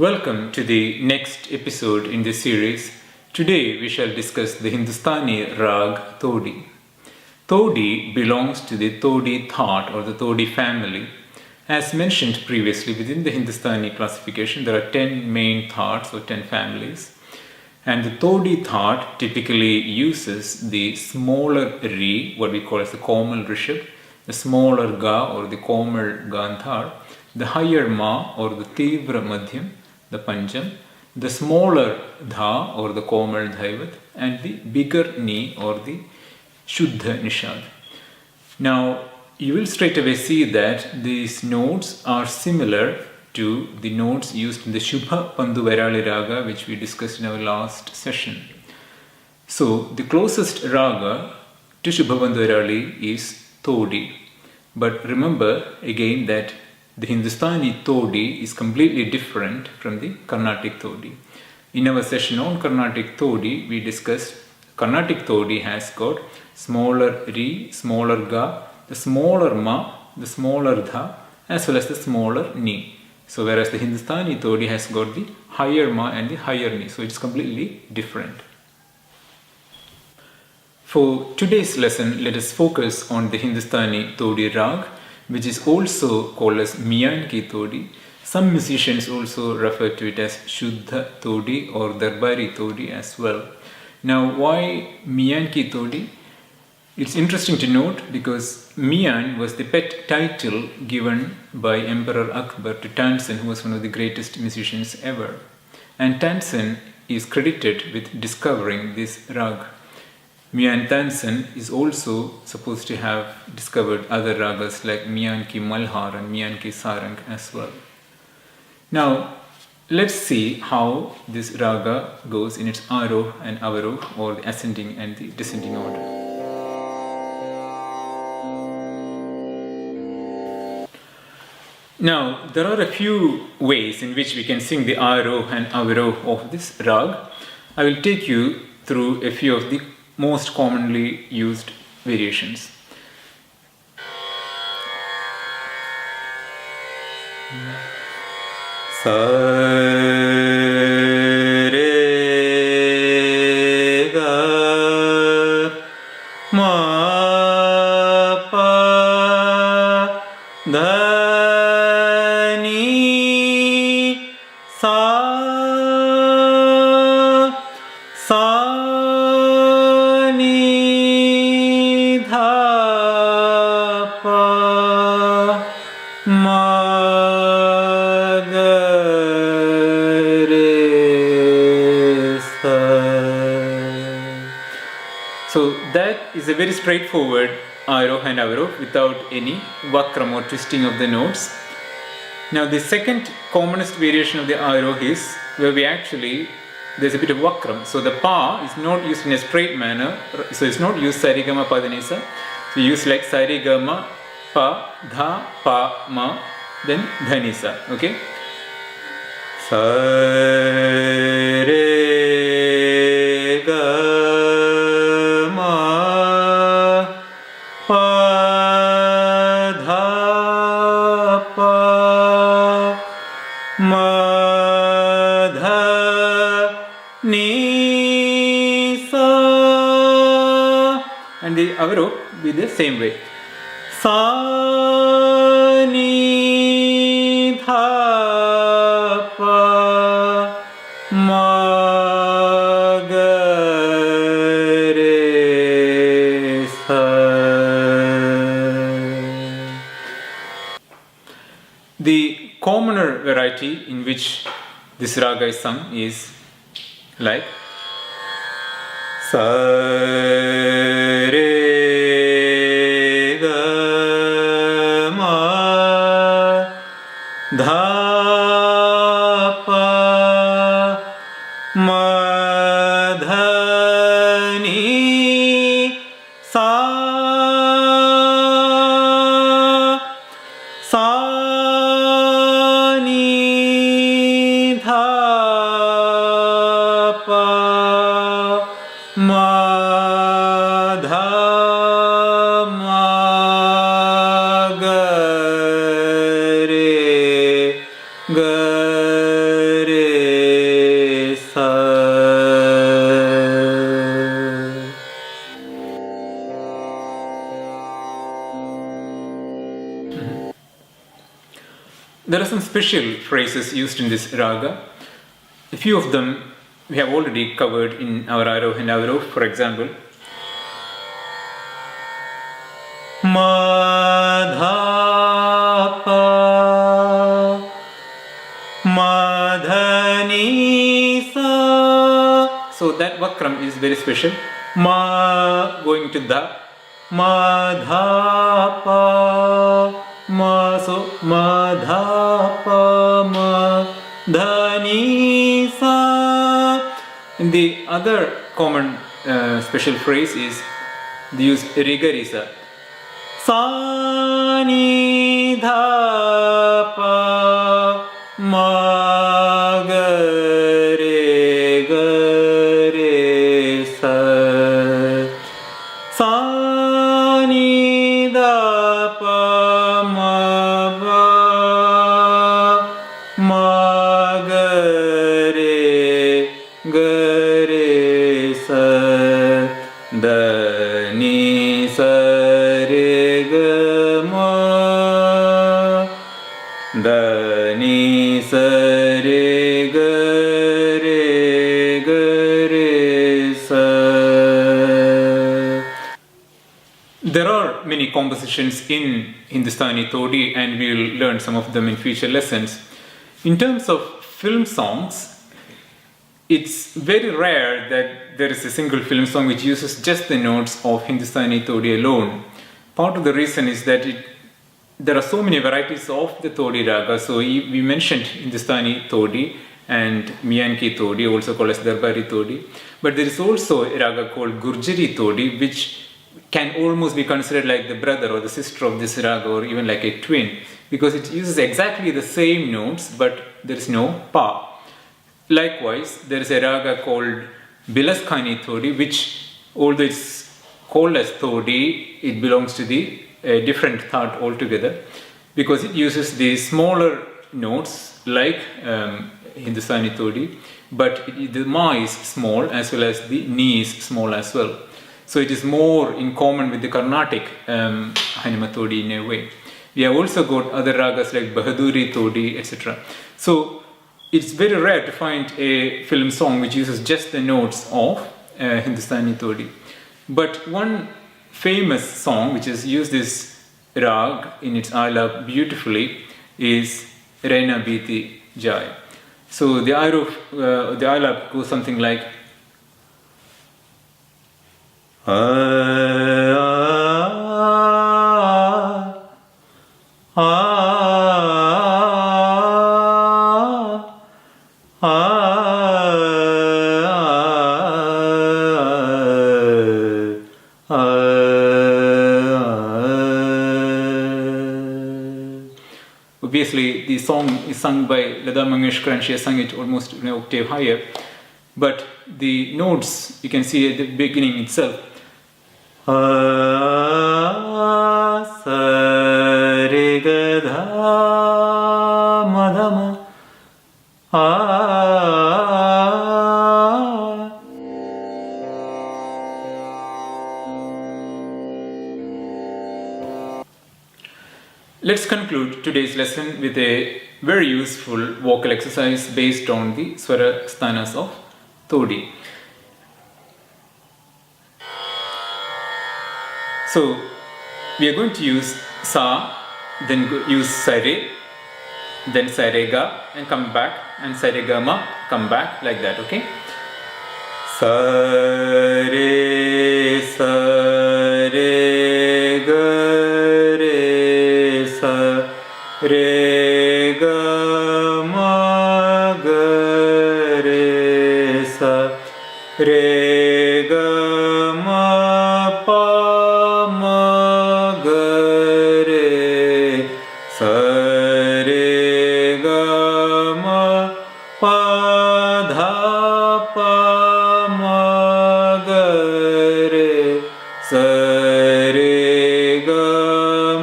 Welcome to the next episode in this series. Today we shall discuss the Hindustani Raag Todi. Todi belongs to the Todi thought or the Todi family. As mentioned previously, within the Hindustani classification, there are 10 main thoughts or 10 families. And the Todi thought typically uses the smaller Ri, what we call as the Komal Rishabh, the smaller Ga or the Komal Gandhar, the higher Ma or the Tivra Madhyam, the Pancham, the smaller Dha or the Komal Dhaivat, and the bigger Ni or the Shuddha Nishad. Now, you will straight away see that these notes are similar to the notes used in the Shubha Panduvairali Raga, which we discussed in our last session. So, the closest Raga to Shubha Panduvairali is Todi. But remember again that the Hindustani Todi is completely different from the Carnatic Todi. In our session on Carnatic Todi, we discussed Carnatic Todi has got smaller Ri, smaller Ga, the smaller Ma, the smaller Dha, as well as the smaller Ni. So whereas the Hindustani Todi has got the higher Ma and the higher Ni. So it's completely different. For today's lesson, let us focus on the Hindustani Todi Raag, which is also called as Miyan Ki Todi. Some musicians also refer to it as Shuddha Todi or Darbari Todi as well. Now, why Miyan Ki Todi? It's interesting to note because Miyan was the pet title given by Emperor Akbar to Tansen, who was one of the greatest musicians ever. And Tansen is credited with discovering this rag. Miyan Tansen is also supposed to have discovered other ragas like Miyan Ki Malhar and Miyan Ki Sarang as well. Now, let's see how this raga goes in its Aroha and avaroha, or the ascending and the descending order. Now, there are a few ways in which we can sing the Aroha and avaroha of this rag. I will take you through a few of the most commonly used variations. Sa re ga ma pa dha ni sa So that is a very straightforward Aroha and avaroha without any vakram or twisting of the notes. Now the second commonest variation of the Aroha is where there's a bit of vakram. So the pa is not used in a straight manner. So it's not used sarigama pa dhanisa. So you use like sarigama pa dha pa ma then dhanisa. Okay. Sa re ga and the avaroha be the same way. Sa ni dha pa ma ga re sa. The commoner variety in which this raga is sung is like sa re ga ma dha pa ma dha ni sa ni dha pa ma dha ma ga re there are some special phrases used in this raga. A few of them we have already covered in our Aroha and avaroha. For example, madhapa madhani sa. So that vakram is very special. Ma going to the, madhapa ma, so madhapa madhani sa. And the other common special phrase is they use rigarisa. Sa ni dha pa ma ga re ga re sa. Sa ni dha pa ma ba ma ga re ga re sa. Da ni sa re ga ma. Da ni sa re ga re sa. There are many compositions in Hindustani Todi, and we will learn some of them in future lessons. In terms of film songs, it's very rare that there is a single film song which uses just the notes of Hindustani Todi alone. Part of the reason is that there are so many varieties of the Todi Raga. So we mentioned Hindustani Todi and Miyan Ki Todi, also called as Darbari Todi. But there is also a raga called Gurjari Todi, which can almost be considered like the brother or the sister of this raga, or even like a twin, because it uses exactly the same notes, but there is no pa. Likewise, there is a raga called Bilaskhani Todi, which, although it's called as Todi, it belongs to the different thought altogether, because it uses the smaller notes like Hindustani Todi, but the ma is small as well as the ni is small as well. So it is more in common with the Carnatic Hanima Todi in a way. We have also got other ragas like Bahaduri Todi, etc. So it's very rare to find a film song which uses just the notes of Hindustani Todi. But one famous song which has used this rag in its alap beautifully is Raina Biti Jai. So the alap goes something like Obviously, the song is sung by Lata Mangeshkar and she has sung it almost an octave higher. But the notes you can see at the beginning itself. Sa re ga dha ma dha ma. Let's conclude today's lesson with a very useful vocal exercise based on the Swara Sthanas of Todi. So, we are going to use Sa, then use Sare, then Sarega, and come back, and Saregama, come back, like that, okay? Sare, Sare, Ga, Re, Sa, Re, Ga, Ma, Ga, Re, Sa, Re, Ga, Ma, Pa, Ma, Ga, Re, Sa, Re, Ga, Ma, Pa, Dha, Pa, Ma, Ga, Re, Sa, Re, Ga,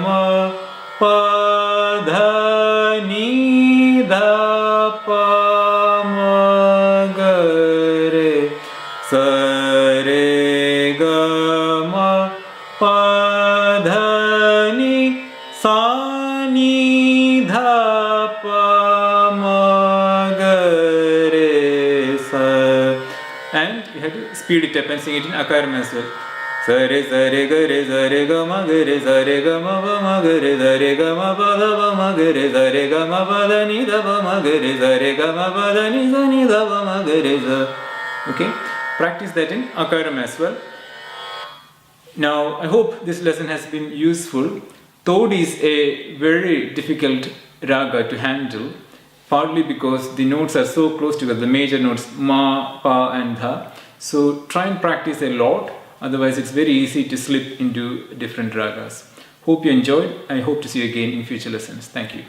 Ma, Pa, Dha, Ni, Dha, Pa, Ma, Ga, Re, Sa, Re, Ga, Ma, Pa, Dha, Ni, Sa, Ni, Dha, Pa, speed it up and sing it in akaram as well. Sare sare ga ma ga re ma ba ma ga re ma ba da ba ma ga re ma ba da ni da ba ma ga re ma ba da ni da ba ma ga re. Okay, practice that in akaram as well. Now, I hope this lesson has been useful. Todi is a very difficult raga to handle, partly because the notes are so close together, the major notes ma, pa and dha. So try and practice a lot, otherwise it's very easy to slip into different ragas. Hope you enjoyed. I hope to see you again in future lessons. Thank you.